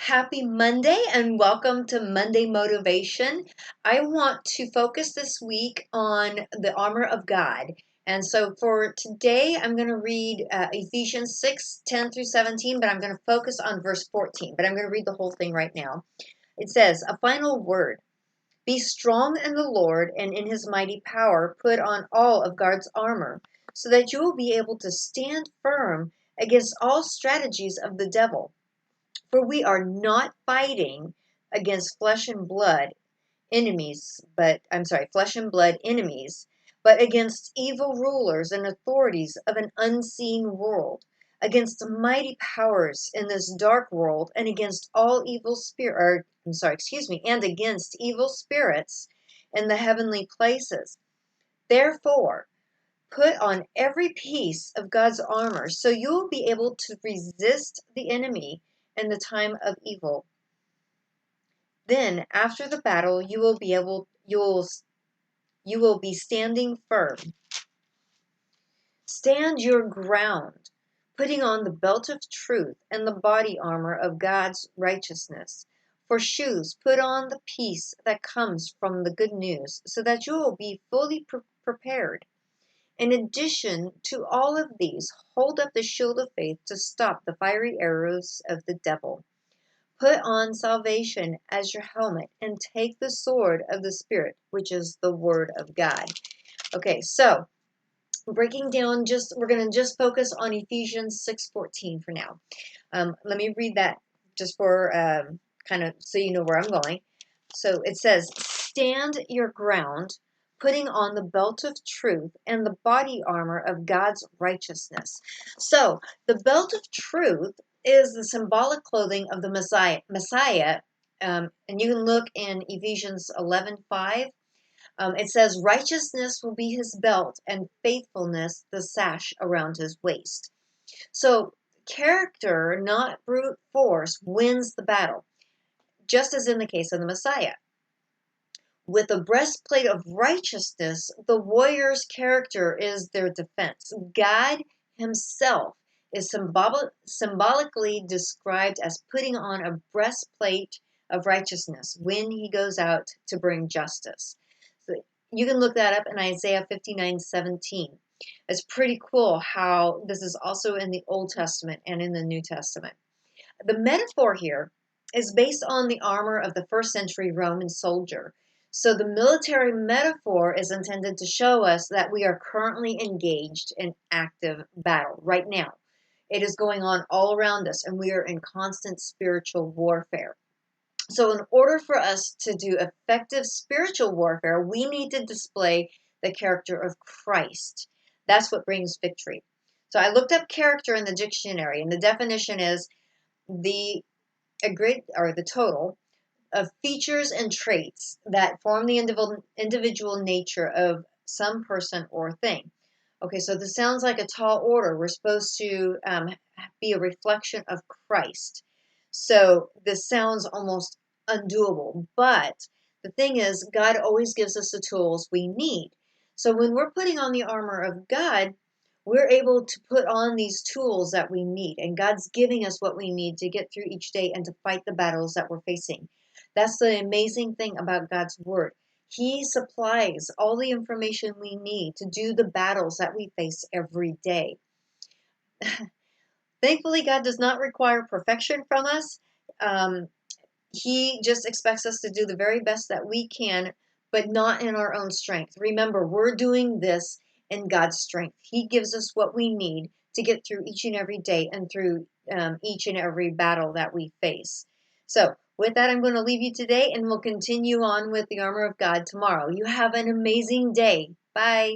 Happy Monday and welcome to Monday Motivation. I want to focus this week on the armor of God. And so for today, I'm going to read Ephesians 6:10 through 17, but I'm going to focus on verse 14. But I'm going to read the whole thing right now. It says, a final word. Be strong in the Lord and in his mighty power. Put on all of God's armor so that you will be able to stand firm against all strategies of the devil. For we are not fighting against flesh and blood enemies, but against evil rulers and authorities of an unseen world, against the mighty powers in this dark world, and against all and against evil spirits in the heavenly places. Therefore, put on every piece of God's armor so you will be able to resist the enemy in the time of evil. Then after the battle you will be standing firm. Stand your ground, putting on the belt of truth and the body armor of God's righteousness. For shoes, put on the peace that comes from the good news, so that you will be fully prepared. In addition to all of these, hold up the shield of faith to stop the fiery arrows of the devil. Put on salvation as your helmet and take the sword of the Spirit, which is the Word of God. Okay, so breaking down, we're going to just focus on Ephesians 6:14 for now. Let me read that just for kind of so you know where I'm going. So it says, stand your ground, putting on the belt of truth and the body armor of God's righteousness. So the belt of truth is the symbolic clothing of the Messiah. And you can look in Ephesians 11:5. It says, righteousness will be his belt and faithfulness the sash around his waist. So character, not brute force, wins the battle, just as in the case of the Messiah. With a breastplate of righteousness, the warrior's character is their defense. God himself is symbolically described as putting on a breastplate of righteousness when he goes out to bring justice. So you can look that up in Isaiah 59:17. It's pretty cool how this is also in the Old Testament and in the New Testament. The metaphor here is based on the armor of the first century Roman soldier. So the military metaphor is intended to show us that we are currently engaged in active battle right now. It is going on all around us, and we are in constant spiritual warfare. So in order for us to do effective spiritual warfare, we need to display the character of Christ. That's what brings victory. So I looked up character in the dictionary, and the definition is the total of features and traits that form the individual nature of some person or thing. Okay, so this sounds like a tall order. We're supposed to be a reflection of Christ. So this sounds almost undoable, but the thing is, God always gives us the tools we need. So when we're putting on the armor of God, we're able to put on these tools that we need, and God's giving us what we need to get through each day and to fight the battles that we're facing. That's the amazing thing about God's word. He supplies all the information we need to do the battles that we face every day. Thankfully, God does not require perfection from us. He just expects us to do the very best that we can, but not in our own strength. Remember, we're doing this in God's strength. He gives us what we need to get through each and every day and through each and every battle that we face. So with that, I'm going to leave you today, and we'll continue on with the armor of God tomorrow. You have an amazing day. Bye.